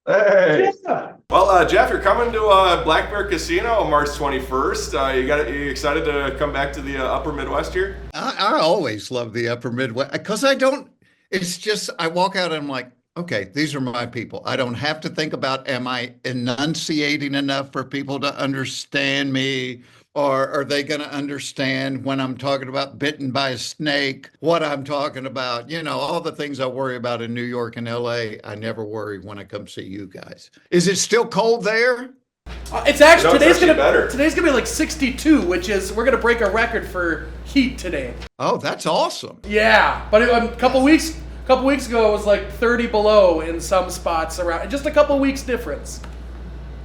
Hey. Yeah. Well, Jeff, you're coming to Black Bear Casino on March 21st. You excited to come back to the Upper Midwest here? I always love the upper Midwest because I don't, it's just, I walk out and I'm like, okay, these are my people. I don't have to think about, am I enunciating enough for people to understand me? Or are they going to understand when I'm talking about bitten by a snake, what I'm talking about? All the things I worry about in New York and LA, I never worry when I come see you guys. Is it still cold there? It's actually It's actually better. today's gonna be like 62, which is we're gonna break a record for heat today. Oh, that's awesome. Yeah, but a couple weeks ago it was like 30 below in some spots around. Just a couple weeks difference.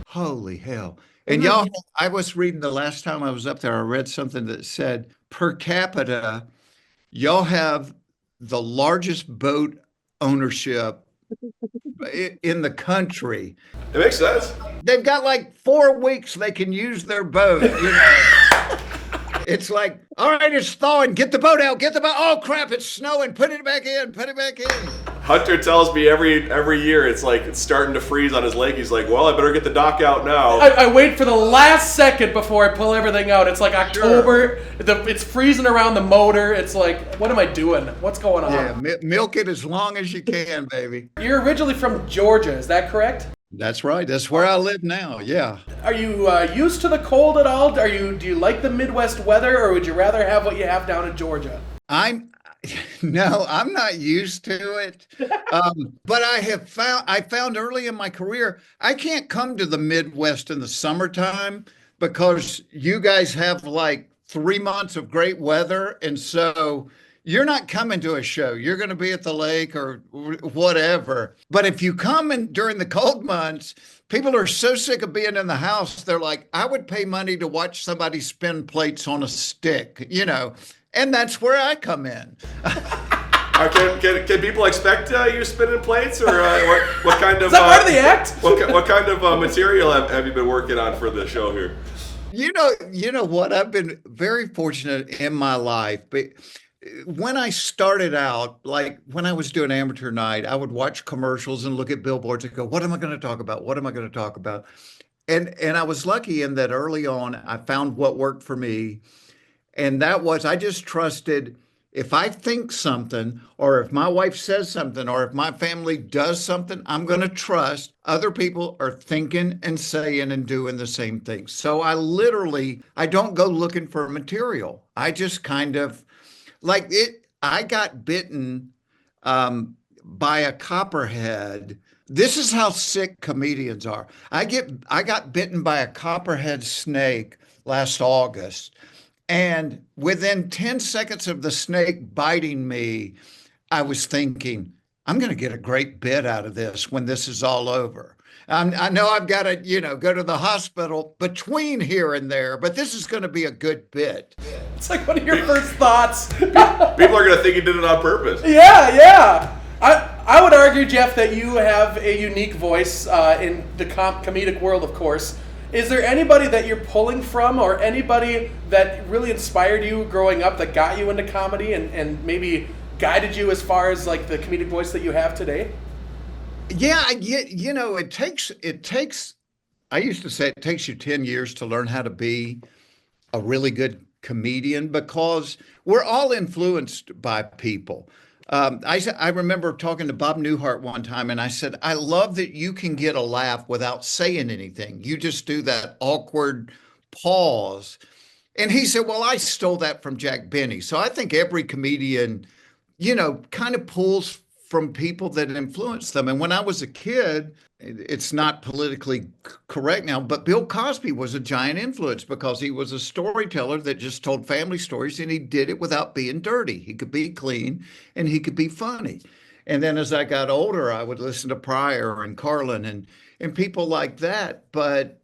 Holy hell. And y'all, I was reading the last time I was up there, I read something that said per capita, y'all have the largest boat ownership in the country. It makes sense. They've got like 4 weeks they can use their boat. It's like, all right, it's thawing. Get the boat out. Get the boat. Oh crap, it's snowing. Put it back in. Put it back in. Hunter tells me every year it's starting to freeze on his lake. He's like, well, I better get the dock out now. I wait for the last second before I pull everything out. It's like October. It's freezing around the motor. It's like, what am I doing? What's going on? Yeah, milk it as long as you can, baby. You're originally from Georgia, is that correct? That's right. That's where I live now. Yeah. Are you used to the cold at all? Do you like the Midwest weather, or would you rather have what you have down in Georgia? I'm no, I'm not used to it. But I found early in my career, I can't come to the Midwest in the summertime because you guys have like 3 months of great weather. And so you're not coming to a show. You're going to be at the lake or whatever. But if you come in during the cold months, people are so sick of being in the house. They're like, I would pay money to watch somebody spin plates on a stick. And that's where I come in. Can people expect you spinning plates, or what kind of Is that part of the act? what kind of material have you been working on for the show here? You know what? I've been very fortunate in my life. But when I started out, like when I was doing amateur night, I would watch commercials and look at billboards and go, what am I going to talk about? What am I going to talk about? And I was lucky in that early on, I found what worked for me. And that was, I just trusted if I think something, or if my wife says something, or if my family does something, I'm going to trust other people are thinking and saying and doing the same thing. So I don't go looking for material. I just kind of like it. I got bitten by a copperhead. This is how sick comedians are. I got bitten by a copperhead snake last August. And within 10 seconds of the snake biting me, I was thinking, I'm going to get a great bit out of this when this is all over. I know I've got to, go to the hospital between here and there, but this is going to be a good bit. It's like one of your first thoughts. People are going to think you did it on purpose. Yeah. I would argue, Jeff, that you have a unique voice in the comedic world, of course. Is there anybody that you're pulling from, or anybody that really inspired you growing up that got you into comedy and maybe guided you as far as like the comedic voice that you have today? Yeah, it takes, I used to say it takes you 10 years to learn how to be a really good comedian because we're all influenced by people. I remember talking to Bob Newhart one time, and I said, I love that you can get a laugh without saying anything. You just do that awkward pause. And he said, well, I stole that from Jack Benny. So I think every comedian, kind of pulls from people that influence them. And when I was a kid, it's not politically correct now, but Bill Cosby was a giant influence because he was a storyteller that just told family stories and he did it without being dirty. He could be clean and he could be funny. And then as I got older, I would listen to Pryor and Carlin and people like that. But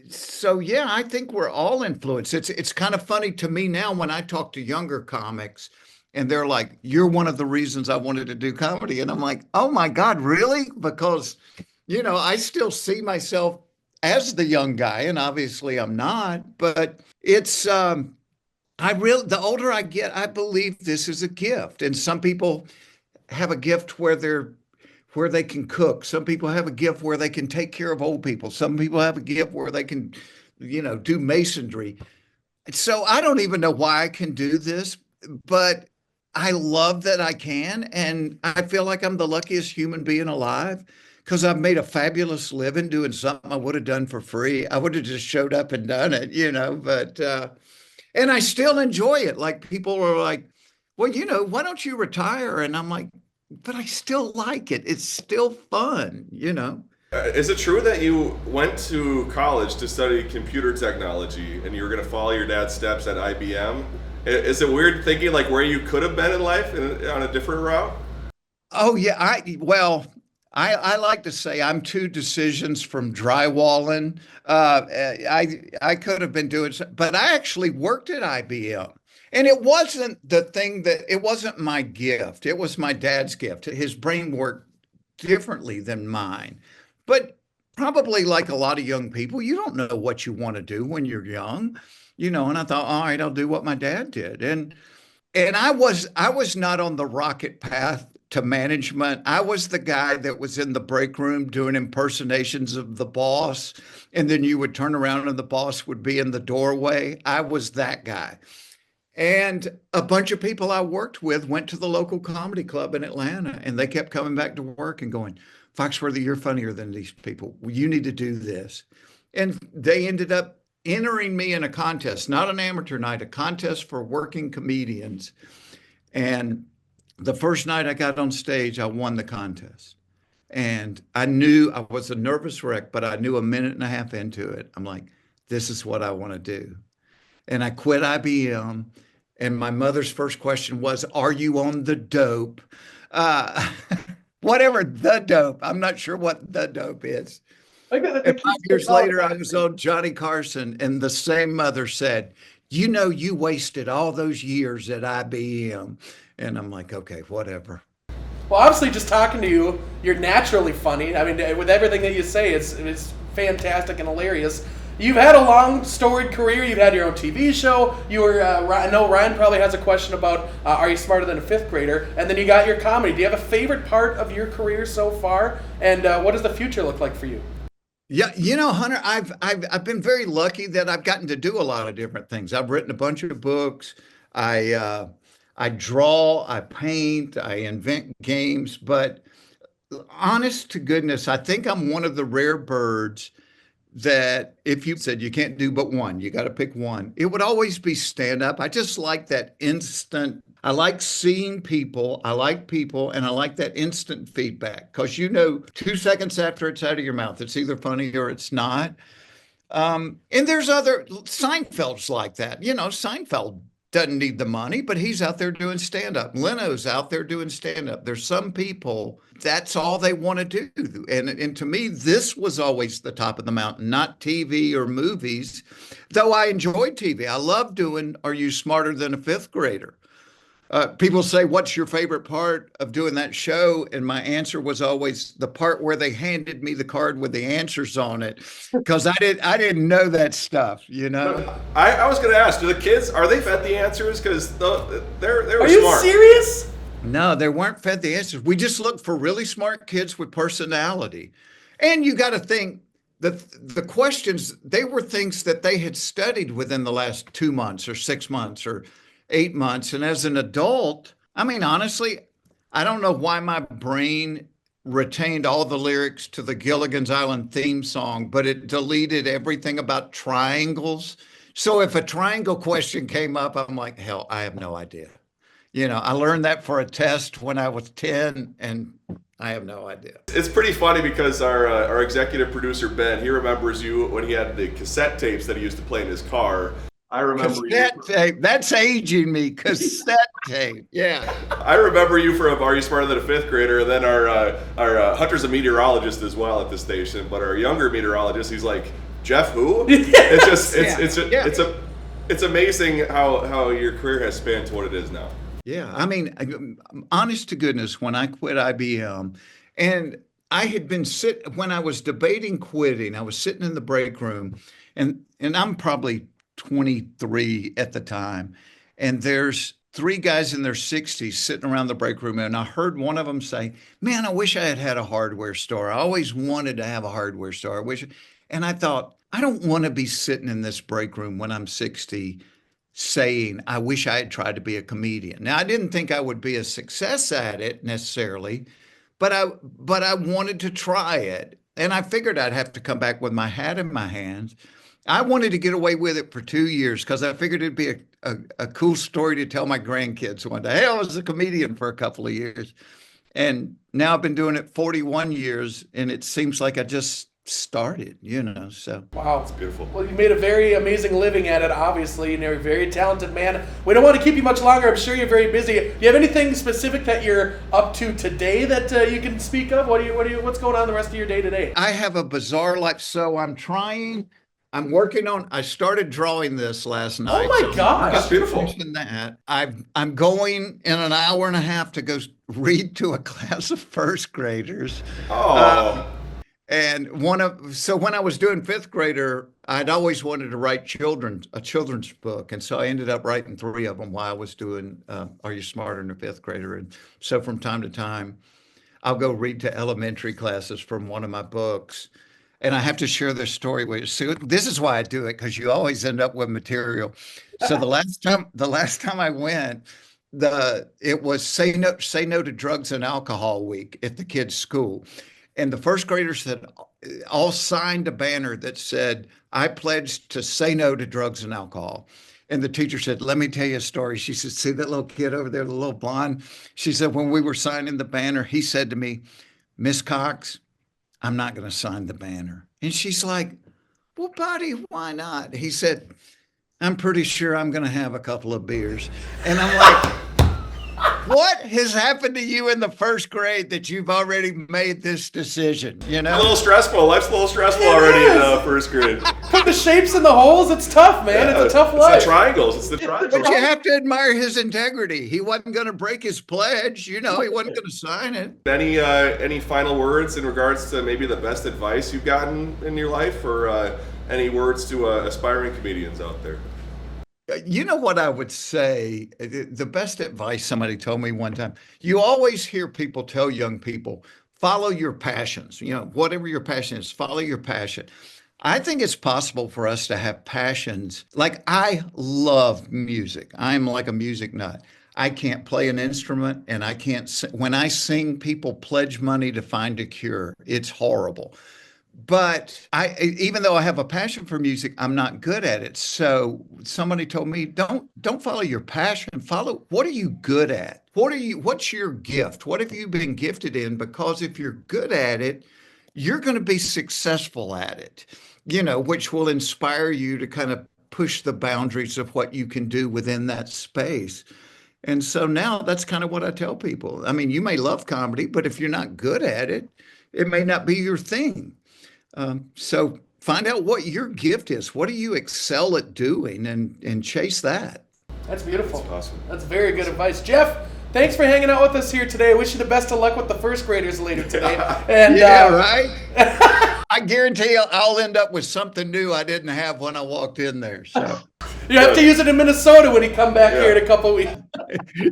so yeah, I think we're all influenced. It's kind of funny to me now when I talk to younger comics and they're like, "You're one of the reasons I wanted to do comedy." And I'm like, "Oh my God, really?" Because, I still see myself as the young guy, and obviously I'm not, but it's the older I get, I believe this is a gift. And some people have a gift where they can cook. Some people have a gift where they can take care of old people. Some people have a gift where they can, do masonry. So I don't even know why I can do this, but I love that I can. And I feel like I'm the luckiest human being alive because I've made a fabulous living doing something I would have done for free. I would have just showed up and done it, and I still enjoy it. Like people are like, well, why don't you retire? And I'm like, but I still like it. It's still fun. Is it true that you went to college to study computer technology and you were going to follow your dad's steps at IBM? Is it weird thinking like where you could have been in life on a different route? Oh yeah, I like to say I'm two decisions from drywalling. I could have been doing, but I actually worked at IBM, and it wasn't it wasn't my gift. It was my dad's gift. His brain worked differently than mine, but probably like a lot of young people, you don't know what you want to do when you're young, And I thought, all right, I'll do what my dad did, and I was not on the rocket path to management. I was the guy that was in the break room doing impersonations of the boss, and then you would turn around and the boss would be in the doorway. I was that guy. And a bunch of people I worked with went to the local comedy club in Atlanta, and they kept coming back to work and going, Foxworthy, you're funnier than these people. You need to do this. And they ended up entering me in a contest, not an amateur night, a contest for working comedians. And the first night I got on stage, I won the contest. And I knew I was a nervous wreck, but I knew a minute and a half into it, I'm like, this is what I want to do. And I quit IBM. And my mother's first question was, are you on the dope? Whatever the dope. I'm not sure what the dope is. And 5 years later, I was on Johnny Carson, and the same mother said, you wasted all those years at IBM. And I'm like, okay, whatever. Well, obviously, just talking to you, you're naturally funny. I mean, with everything that you say, it's fantastic and hilarious. You've had a long, storied career. You've had your own TV show. I know Ryan probably has a question about, are you smarter than a fifth grader? And then you got your comedy. Do you have a favorite part of your career so far? And what does the future look like for you? Yeah, Hunter, I've been very lucky that I've gotten to do a lot of different things. I've written a bunch of books. I draw, I paint, I invent games, but honest to goodness, I think I'm one of the rare birds that if you said you can't do but one, you got to pick one, it would always be stand up. I just like that instant. I like seeing people. I like people, and I like that instant feedback because 2 seconds after it's out of your mouth, it's either funny or it's not. And there's other Seinfeld's like that. Seinfeld doesn't need the money, but he's out there doing stand-up. Leno's out there doing stand-up. There's some people, that's all they want to do. And to me, this was always the top of the mountain, not TV or movies, though I enjoyed TV. I love doing Are You Smarter Than a Fifth Grader? People say, what's your favorite part of doing that show? And my answer was always the part where they handed me the card with the answers on it, because I didn't know that stuff, I was going to ask, do the kids, are they fed the answers? Because they were smart. Are you serious? No, they weren't fed the answers. We just looked for really smart kids with personality. And you got to think that the questions, they were things that they had studied within the last 2 months or 6 months or 8 months. And as an adult, I mean, honestly, I don't know why my brain retained all the lyrics to the Gilligan's Island theme song, but it deleted everything about triangles. So if a triangle question came up, I'm like, hell, I have no idea. I learned that for a test when I was 10, and I have no idea. It's pretty funny because our executive producer, Ben, he remembers you when he had the cassette tapes that he used to play in his car. I remember cassette tape. That's aging me. Cassette tape. Yeah. I remember you from Are You Smarter Than a Fifth Grader? And then our Hunter's a meteorologist as well at the station, but our younger meteorologist, he's like, Jeff who? It's amazing how your career has spanned to what it is now. Yeah. I mean, honest to goodness, when I quit IBM, and I had been when I was debating quitting, I was sitting in the break room, and I'm probably 23 at the time, and there's three guys in their 60s sitting around the break room, and I heard one of them say, "Man, I wish I had had a hardware store. I always wanted to have a hardware store. I wish." And I thought, I don't want to be sitting in this break room when I'm 60 saying, "I wish I had tried to be a comedian." Now, I didn't think I would be a success at it necessarily, but I wanted to try it. And I figured I'd have to come back with my hat in my hands. I wanted to get away with it for 2 years because I figured it'd be a cool story to tell my grandkids one day. Hey, I was a comedian for a couple of years. And now I've been doing it 41 years, and it seems like I just started, so. Wow. It's beautiful. Well, you made a very amazing living at it, obviously, and you're a very talented man. We don't want to keep you much longer. I'm sure you're very busy. Do you have anything specific that you're up to today that you can speak of? What's going on the rest of your day today? I have a bizarre life, so I'm working on. I started drawing this last night. Oh my gosh, that's beautiful. That I'm going in an hour and a half to go read to a class of first graders. Oh. And when I was doing fifth grader, I'd always wanted to write a children's book, and so I ended up writing 3 of them while I was doing Are You Smarter Than a Fifth Grader? And so from time to time, I'll go read to elementary classes from one of my books. And I have to share this story with you. So this is why I do it, because you always end up with material. So the last time I went, it was say no to drugs and alcohol week at the kids' school. And the first graders had all signed a banner that said, "I pledge to say no to drugs and alcohol." And the teacher said, "Let me tell you a story." She said, "See that little kid over there, the little blonde?" She said, "When we were signing the banner, he said to me, 'Miss Cox, I'm not going to sign the banner.'" And she's like, "Well, buddy, why not?" He said, "I'm pretty sure I'm going to have a couple of beers." And I'm like, what has happened to you in the first grade that you've already made this decision? A little stressful. Life's a little stressful already in first grade. Put the shapes in the holes. It's tough, man. Yeah, it's a tough life. It's the triangles. It's the triangles. But you have to admire his integrity. He wasn't going to break his pledge. He wasn't going to sign it. Any final words in regards to maybe the best advice you've gotten in your life, or any words to aspiring comedians out there? You know what I would say? The best advice somebody told me one time, you always hear people tell young people, follow your passions. Whatever your passion is, follow your passion. I think it's possible for us to have passions. Like, I love music. I'm like a music nut. I can't play an instrument, and I can't when I sing, people pledge money to find a cure. It's horrible. But even though I have a passion for music, I'm not good at it. So somebody told me, don't follow your passion. Follow, what are you good at? What's your gift? What have you been gifted in? Because if you're good at it, you're going to be successful at it, which will inspire you to kind of push the boundaries of what you can do within that space. And so now that's kind of what I tell people. I mean, you may love comedy, but if you're not good at it, it may not be your thing. So find out what your gift is. What do you excel at doing, and chase that. That's beautiful. That's awesome. That's very good advice. Jeff, thanks for hanging out with us here today. I wish you the best of luck with the first graders later today. And, right? I guarantee I'll end up with something new I didn't have when I walked in there. So you have to use it in Minnesota when you come back here in a couple of weeks.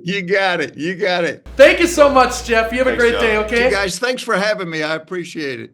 You got it. Thank you so much, Jeff. You have a great Jeff. day, okay? You guys, thanks for having me. I appreciate it.